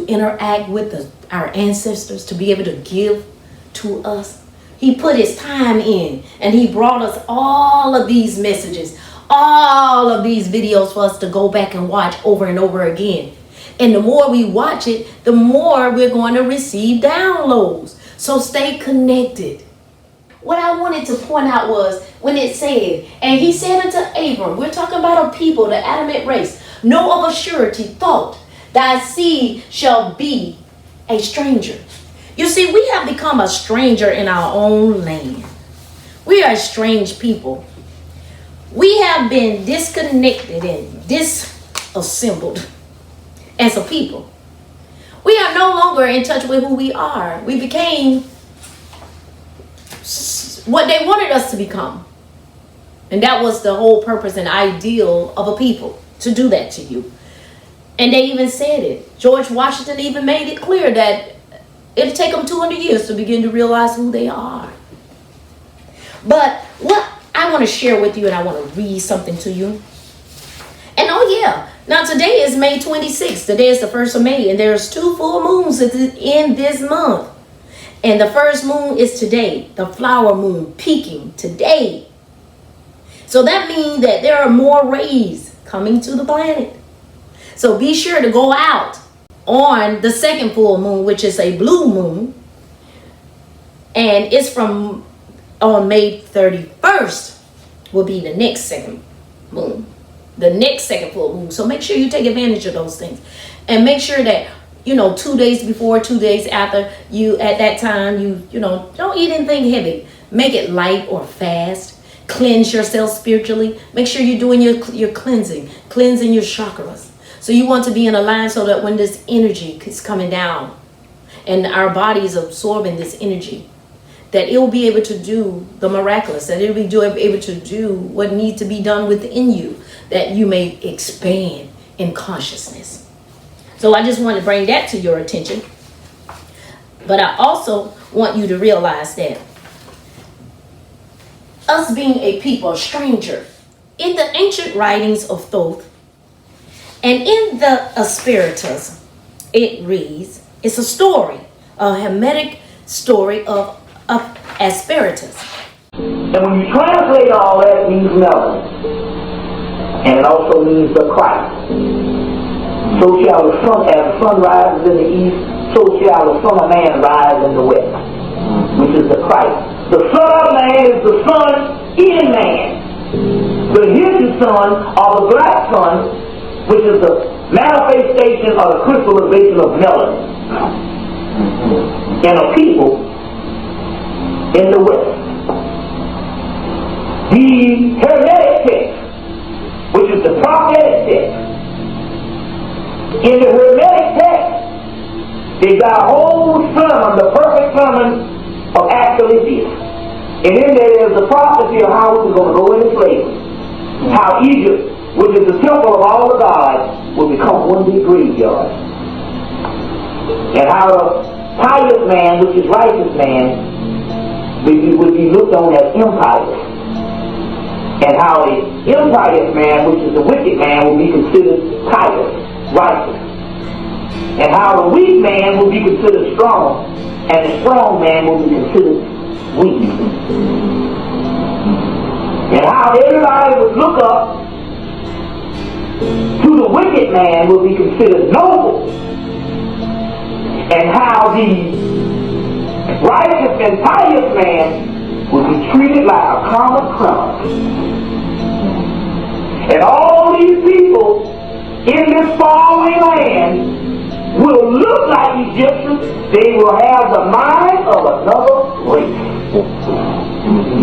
interact with our ancestors, to be able to give to us. He put his time in, and he brought us all of these messages, all of these videos for us to go back and watch over and over again. And the more we watch it, the more we're going to receive downloads. So stay connected. What I wanted to point out was when it said, and he said unto Abram, we're talking about a people, the Adamite race, know of a surety thought, thy seed shall be a stranger. You see, we have become a stranger in our own land. We are a strange people. We have been disconnected and disassembled as a people. We are no longer in touch with who we are. We became what they wanted us to become. And that was the whole purpose and ideal of a people, to do that to you. And they even said it. George Washington even made it clear that it'll take them 200 years to begin to realize who they are. But what I want to share with you, and I want to read something to you. And oh yeah, now today is May 26th. Today is the 1st of May, and there's 2 full moons in this month. And the first moon is today, the flower moon peaking today. So that means that there are more rays coming to the planet. So be sure to go out on the second full moon, which is a blue moon, And it's from on May 31st will be the next second moon. The next second full moon. So make sure you take advantage of those things. And make sure that, 2 days before, 2 days after, you at that time, you don't eat anything heavy. Make it light or fast. Cleanse yourself spiritually. Make sure you're doing your cleansing your chakras. So you want to be in a line so that when this energy is coming down and our body is absorbing this energy, that it will be able to do the miraculous, that it will be able to do what needs to be done within you, that you may expand in consciousness. So I just want to bring that to your attention. But I also want you to realize that us being a people, a stranger, in the ancient writings of Thoth and in the Espiritus, it reads, it's a story, a Hermetic story of Espiritus. And when you translate all that, it means melon. And it also means the Christ. So shall the sun, as the sun rises in the east, so shall the Son of Man rise in the west, which is the Christ. The Son of Man is the Son in man. The hidden Son, or the black Sun, which is the manifestation or the crystallization of melanin in a people in the West. The Hermetic text, which is the prophetic text. In the Hermetic text, they got a whole sermon, the perfect sermon of Asclepius. And in there is the prophecy of how we're going to go into slavery. How Egypt, which is the temple of all the gods, will become one big graveyard. And how the pious man, which is righteous man, would be looked on as impious. And how the impious man, which is the wicked man, will be considered pious, righteous. And how the weak man will be considered strong, and the strong man will be considered weak. And how everybody would look up to the wicked man will be considered noble. And how the righteous and pious man will be treated like a common criminal. And all these people in this faraway land will look like Egyptians. They will have the mind of another race.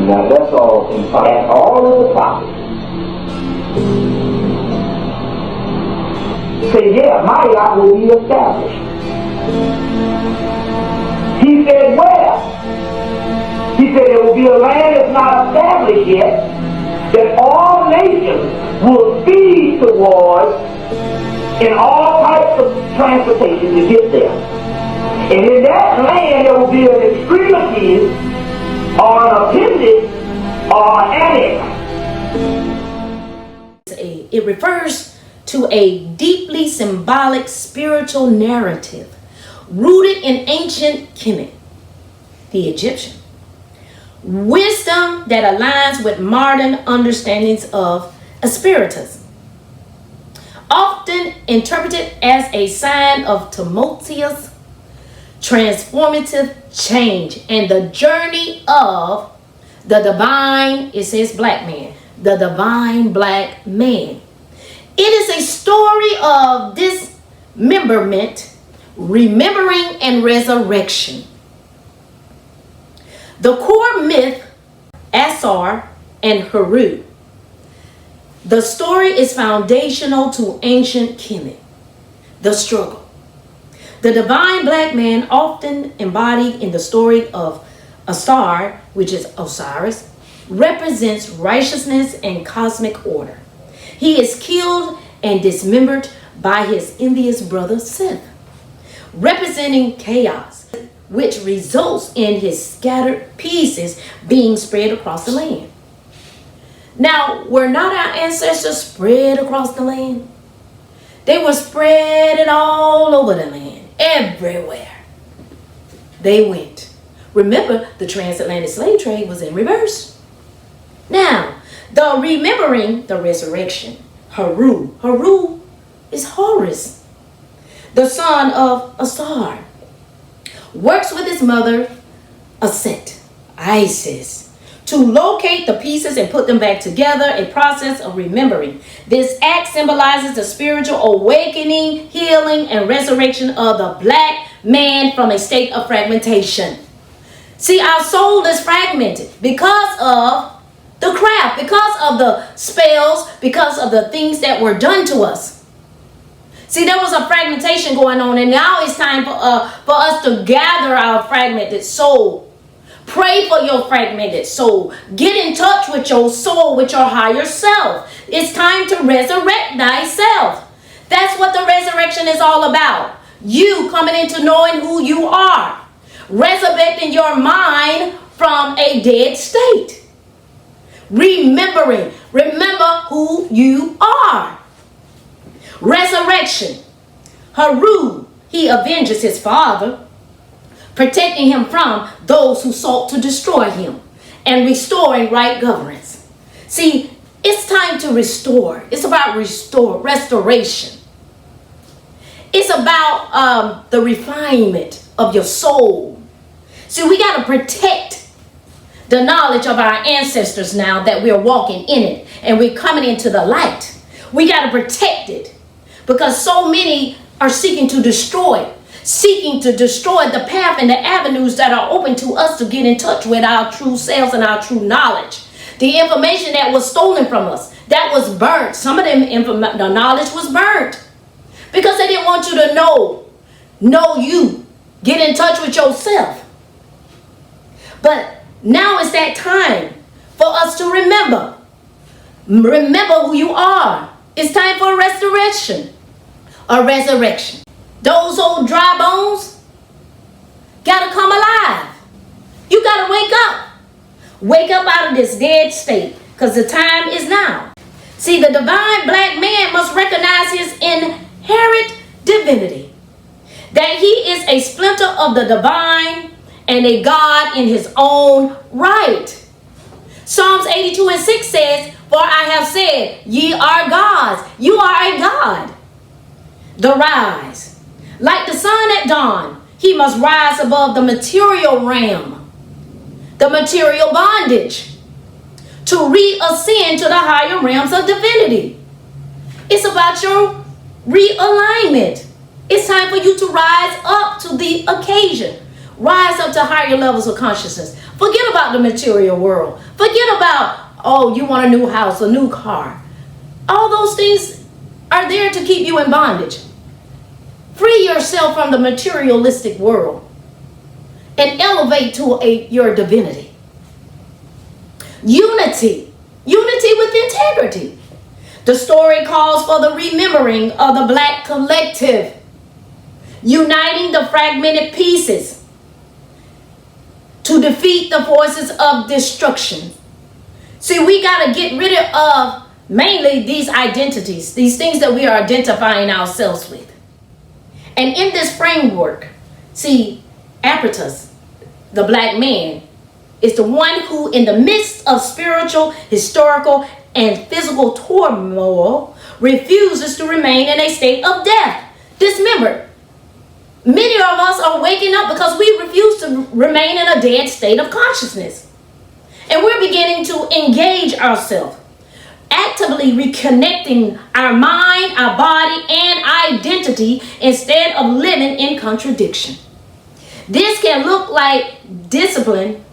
Now that's all in fact, all in the prophet. Say, yeah, Maya will be established. He said, where? He said, there will be a land that's not established yet, that all nations will feed towards in all types of transportation to get there. And in that land, there will be an extremity or an appendix or an annex. It refers to a deeply symbolic spiritual narrative rooted in ancient Kemet, the Egyptian. Wisdom that aligns with modern understandings of Espiritism. Often interpreted as a sign of tumultuous, transformative change and the journey of the divine, it says black man, the divine black man. It is a story of dismemberment, remembering, and resurrection. The core myth, Asar and Heru. The story is foundational to ancient Kemet, the struggle. The divine black man, often embodied in the story of Asar, which is Osiris, represents righteousness and cosmic order. He is killed and dismembered by his envious brother Seth, representing chaos, which results in his scattered pieces being spread across the land. Now, were not our ancestors spread across the land? They were spread all over the land, everywhere they went. Remember, the transatlantic slave trade was in reverse. Now, the remembering the resurrection, Heru. Heru is Horus, the son of Asar. Works with his mother, Aset, Isis, to locate the pieces and put them back together, a process of remembering. This act symbolizes the spiritual awakening, healing, and resurrection of the black man from a state of fragmentation. See, our soul is fragmented because of the craft, because of the spells, because of the things that were done to us. See, there was a fragmentation going on, and now it's time for us to gather our fragmented soul. Pray for your fragmented soul. Get in touch with your soul, with your higher self. It's time to resurrect thyself. That's what the resurrection is all about. You coming into knowing who you are. Resurrecting your mind from a dead state. Remember who you are. Resurrection. Haru, he avenges his father, protecting him from those who sought to destroy him and restoring right governance. See, it's time to restore. It's about restoration. It's about the refinement of your soul. See, we got to protect the knowledge of our ancestors now that we're walking in it and we're coming into the light. We got to protect it because so many are seeking to destroy the path and the avenues that are open to us to get in touch with our true selves and our true knowledge. The information that was stolen from us, that was burnt. Some of the knowledge was burnt because they didn't want you to know you. Get in touch with yourself. But now is that time for us to remember. Remember who you are. It's time for a restoration. A resurrection. Those old dry bones gotta come alive. You gotta wake up. Wake up out of this dead state because the time is now. See, the divine black man must recognize his inherent divinity. That he is a splinter of the divine and a God in his own right. Psalms 82:6 says, "For I have said, ye are gods." You are a God. The rise. Like the sun at dawn, he must rise above the material realm, the material bondage, to re-ascend to the higher realms of divinity. It's about your realignment. It's time for you to rise up to the occasion. Rise up to higher levels of consciousness. Forget about the material world. Forget about, you want a new house, a new car. All those things are there to keep you in bondage. Free yourself from the materialistic world and elevate to your divinity. Unity with integrity. The story calls for the remembering of the black collective, uniting the fragmented pieces to defeat the forces of destruction. See, we got to get rid of mainly these identities, these things that we are identifying ourselves with. And in this framework, see, Apritas, the black man, is the one who, in the midst of spiritual, historical, and physical turmoil, refuses to remain in a state of death. Dismembered. Many of us are waking up because we refuse to remain in a dead state of consciousness. And we're beginning to engage ourselves, actively reconnecting our mind, our body, and identity instead of living in contradiction. This can look like discipline,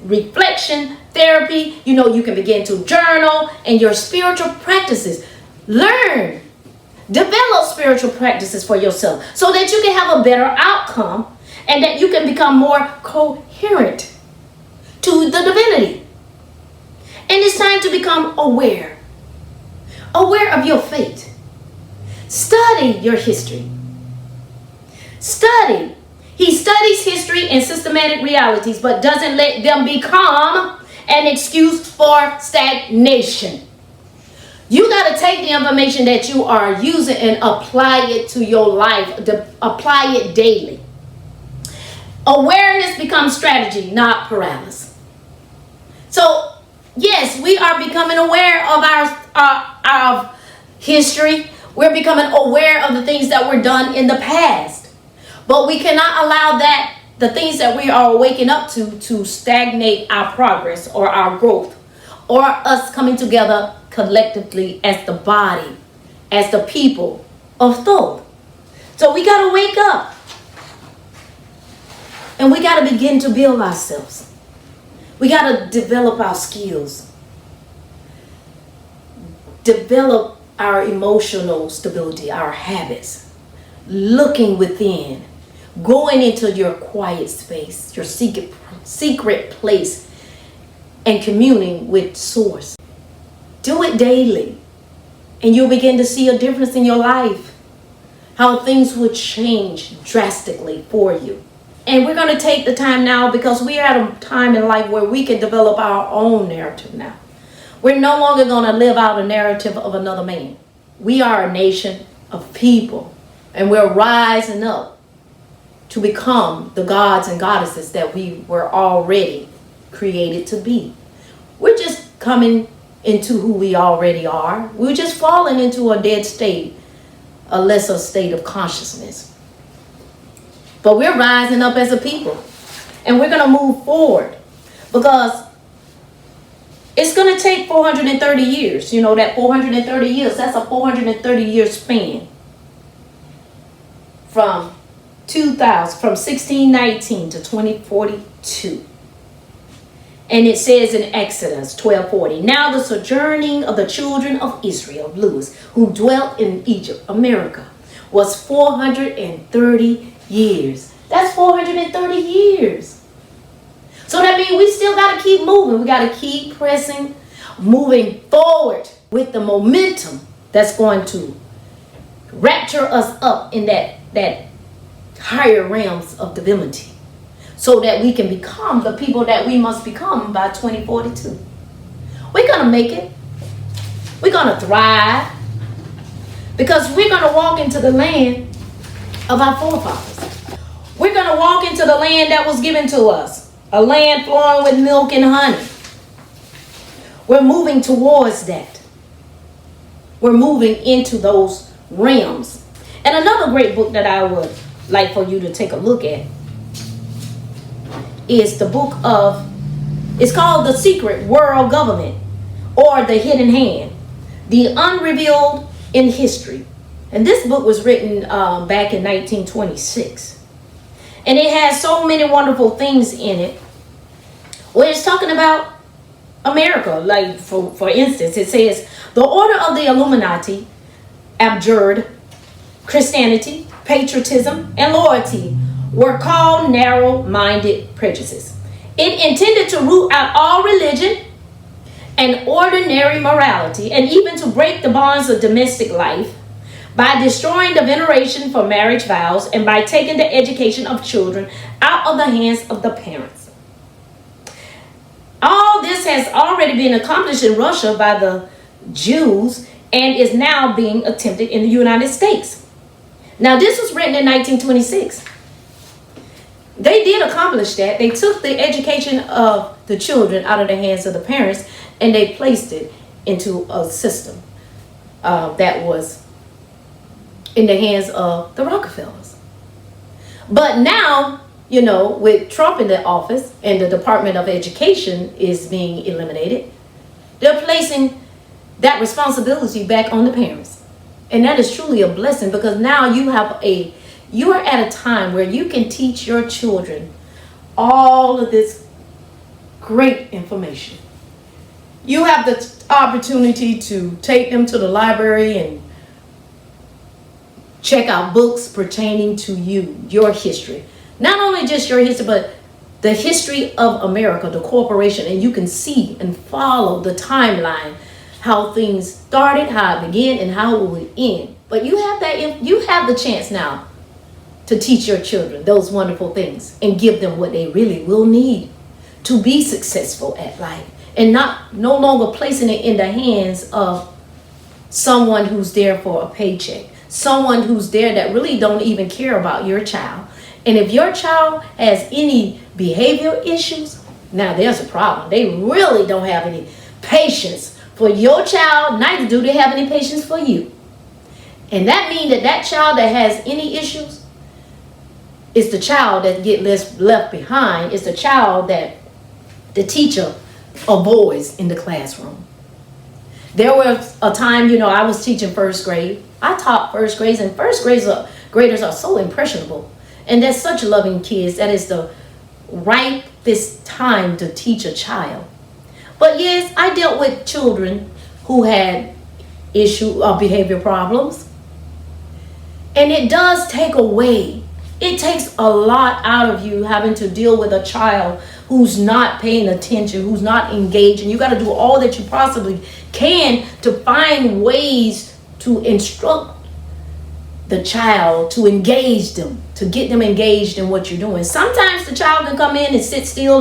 reflection, therapy. You can begin to journal and your spiritual practices. Learn. Develop spiritual practices for yourself so that you can have a better outcome and that you can become more coherent to the divinity. And it's time to become aware of your fate. Study your history. Study. He studies history and systematic realities, but doesn't let them become an excuse for stagnation. You got to take the information that you are using and apply it to your life. Apply it daily. Awareness becomes strategy, not paralysis. So, yes, we are becoming aware of our history. We're becoming aware of the things that were done in the past. But we cannot allow that the things that we are waking up to stagnate our progress or our growth, or us coming together collectively as the body, as the people of Thor. So we got to wake up. And we got to begin to build ourselves. We got to develop our skills. Develop our emotional stability, our habits. Looking within. Going into your quiet space, your secret place, and communing with Source. Do it daily. And you'll begin to see a difference in your life. How things will change drastically for you. And we're going to take the time now, because we are at a time in life where we can develop our own narrative now. We're no longer going to live out a narrative of another man. We are a nation of people, and we're rising up to become the gods and goddesses that we were already created to be. We're just coming into who we already are. We're just falling into a dead state, a lesser state of consciousness. But we're rising up as a people, and we're going to move forward, because it's going to take 430 years. You know, that 430 years, that's a 430-year span from 1619 to 2042. And it says in Exodus 12:40, now the sojourning of the children of Israel, Lewis, who dwelt in Egypt, America, was 430 years. That's 430 years. So that means we still got to keep moving. We got to keep pressing, moving forward with the momentum that's going to rapture us up in that higher realms of divinity, so that we can become the people that we must become by 2042. We're going to make it. We're going to thrive, because we're going to walk into the land of our forefathers. We're going to walk into the land that was given to us, a land flowing with milk and honey. We're moving towards that. We're moving into those realms. And another great book that I would like for you to take a look at is the book of, it's called The Secret World Government, or The Hidden Hand, The Unrevealed in History. And this book was written back in 1926. And it has so many wonderful things in it, where it's talking about America. Like, for instance, it says, the order of the Illuminati abjured Christianity, patriotism, and loyalty were called narrow-minded prejudices. It intended to root out all religion and ordinary morality, and even to break the bonds of domestic life by destroying the veneration for marriage vows, and by taking the education of children out of the hands of the parents. All this has already been accomplished in Russia by the Jews, and is now being attempted in the United States. Now, this was written in 1926. They did accomplish that. They took the education of the children out of the hands of the parents, and they placed it into a system that was in the hands of the Rockefellers. But now, you know, with Trump in the office and the Department of Education is being eliminated, they're placing that responsibility back on the parents. And that is truly a blessing, because now you are at a time where you can teach your children all of this great information. You have the opportunity to take them to the library and check out books pertaining to you, your history. Not only just your history, but the history of America, the corporation, and you can see and follow the timeline, how things started, how it began, and how it will end. But you have the chance now to teach your children those wonderful things and give them what they really will need to be successful at life, and no longer placing it in the hands of someone who's there for a paycheck, someone who's there that really don't even care about your child. And if your child has any behavioral issues, now there's a problem. They really don't have any patience for your child, neither do they have any patience for you. And that means that child that has any issues, it's the child that gets left behind. It's the child that the teacher avoids in the classroom. There was a time, I was teaching first grade. I taught first grades, and graders are so impressionable. And they're such loving kids. That is the ripest time to teach a child. But yes, I dealt with children who had behavior problems. And it does take away. It takes a lot out of you having to deal with a child who's not paying attention, who's not engaging. You got to do all that you possibly can to find ways to instruct the child, to engage them, to get them engaged in what you're doing. Sometimes the child can come in and sit still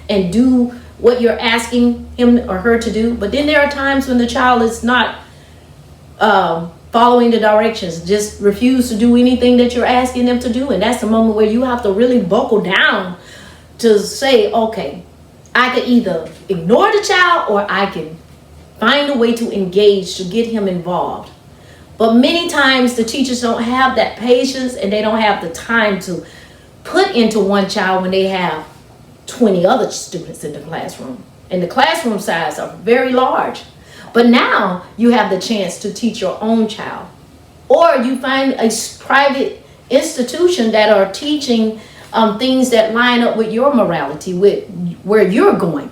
and do what you're asking him or her to do. But then there are times when the child is not following the directions, just refuse to do anything that you're asking them to do. And that's the moment where you have to really buckle down to say, okay, I can either ignore the child or I can find a way to engage, to get him involved. But many times the teachers don't have that patience, and they don't have the time to put into one child when they have 20 other students in the classroom. And the classroom size are very large. But now you have the chance to teach your own child. Or you find a private institution that are teaching things that line up with your morality, with where you're going.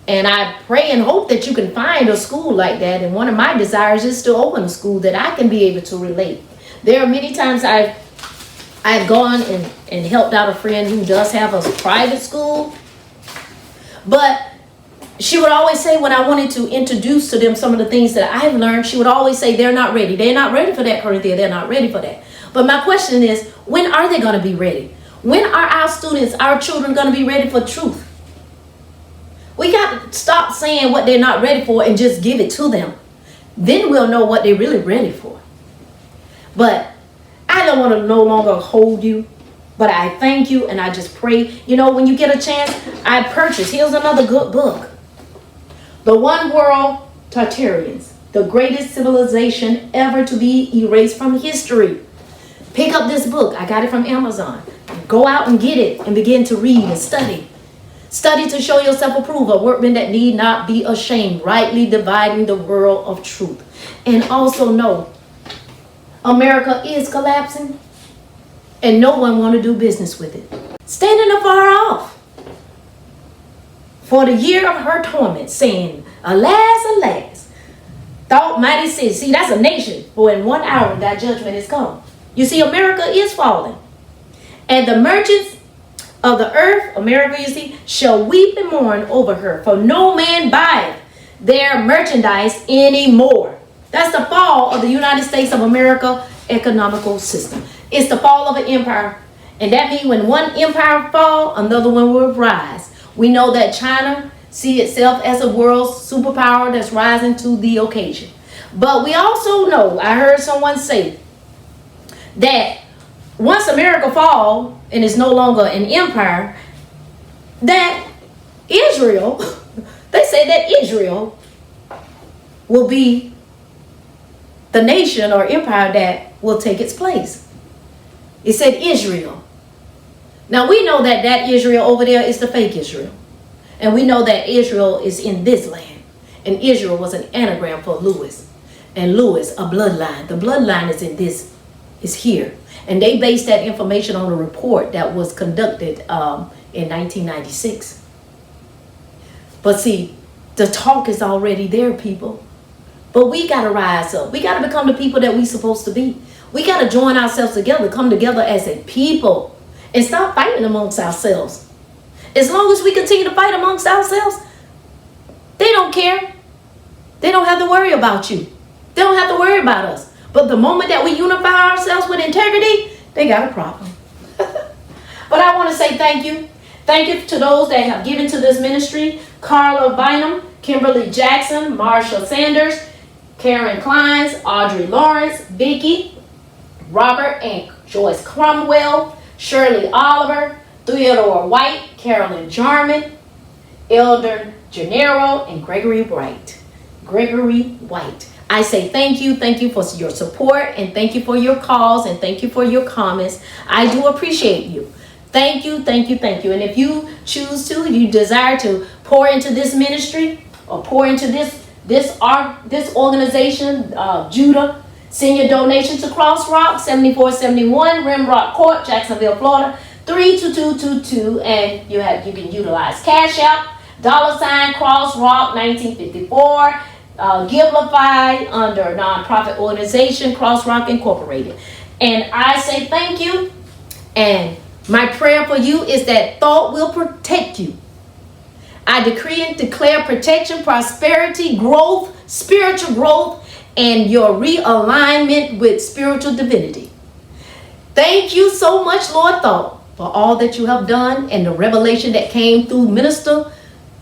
And I pray and hope that you can find a school like that. And one of my desires is to open a school that I can be able to relate. There are many times I've gone and helped out a friend who does have a private school. But she would always say, when I wanted to introduce to them some of the things that I've learned, she would always say, they're not ready. They're not ready for that, Corinthia. They're not ready for that. But my question is, when are they going to be ready? When are our students, our children, going to be ready for truth? We got to stop saying what they're not ready for and just give it to them. Then we'll know what they're really ready for. But I don't want to no longer hold you, but I thank you and I just pray. When you get a chance, I purchase. Here's another good book. The One World Tartarians, the greatest civilization ever to be erased from history. Pick up this book. I got it from Amazon. Go out and get it and begin to read and study. Study to show yourself approved, a workman that need not be ashamed, rightly dividing the word of truth. And also know, America is collapsing and no one want to do business with it. Standing afar off. For the year of her torment, saying, alas, alas, thought mighty city. See, that's a nation, for in 1 hour that judgment is come. You see, America is falling. And the merchants of the earth, America, you see, shall weep and mourn over her, for no man buyeth their merchandise anymore. That's the fall of the United States of America economical system. It's the fall of an empire. And that means when one empire fall, another one will rise. We know that China sees itself as a world superpower that's rising to the occasion. But we also know, I heard someone say, that once America falls and is no longer an empire, that Israel, they say that Israel will be the nation or empire that will take its place. It said Israel. Now we know that that Israel over there is the fake Israel. And we know that Israel is in this land. And Israel was an anagram for Lewis. And Lewis, a bloodline. The bloodline is in this, is here. And they based that information on a report that was conducted in 1996. But see, the talk is already there, people. But we got to rise up. We got to become the people that we're supposed to be. We got to join ourselves together, come together as a people, and stop fighting amongst ourselves. As long as we continue to fight amongst ourselves, they don't care. They don't have to worry about you. They don't have to worry about us. But the moment that we unify ourselves with integrity, they got a problem. But I want to say thank you. Thank you to those that have given to this ministry. Carla Bynum, Kimberly Jackson, Marsha Sanders, Karen Clines, Audrey Lawrence, Vicky, Robert and Joyce Cromwell, Shirley Oliver, Theodore White, Carolyn Jarman, Elder Gennaro, and Gregory White. Gregory White. I say thank you for your support, and thank you for your calls, and thank you for your comments. I do appreciate you. Thank you. And if you choose to, you desire to pour into this ministry or pour into this organization, Judah, send your donation to Crossrock, 7471 Rimrock Court, Jacksonville, Florida, 32222, and you can utilize Cash App, $ Crossrock 1954, Givelify under nonprofit organization Crossrock Incorporated. And I say thank you, and my prayer for you is that thought will protect you. I decree and declare protection, prosperity, growth, spiritual growth, and your realignment with spiritual divinity. Thank you so much, Lord Thought, for all that you have done and the revelation that came through Minister,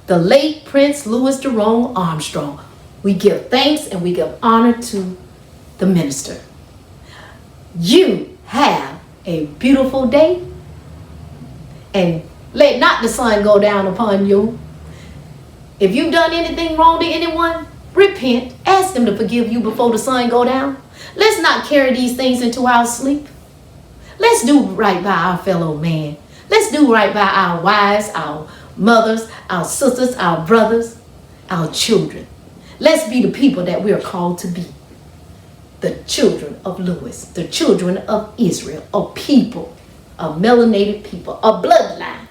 the late Prince Louis Jerome Armstrong. We give thanks and we give honor to the minister. You have a beautiful day, and let not the sun go down upon you. If you've done anything wrong to anyone, repent. Ask them to forgive you before the sun go down. Let's not carry these things into our sleep. Let's do right by our fellow man. Let's do right by our wives, our mothers, our sisters, our brothers, our children. Let's be the people that we are called to be. The children of Louis, the children of Israel, a people, a melanated people, a bloodline.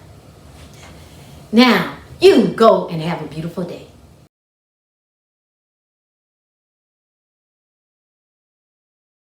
Now, you go and have a beautiful day.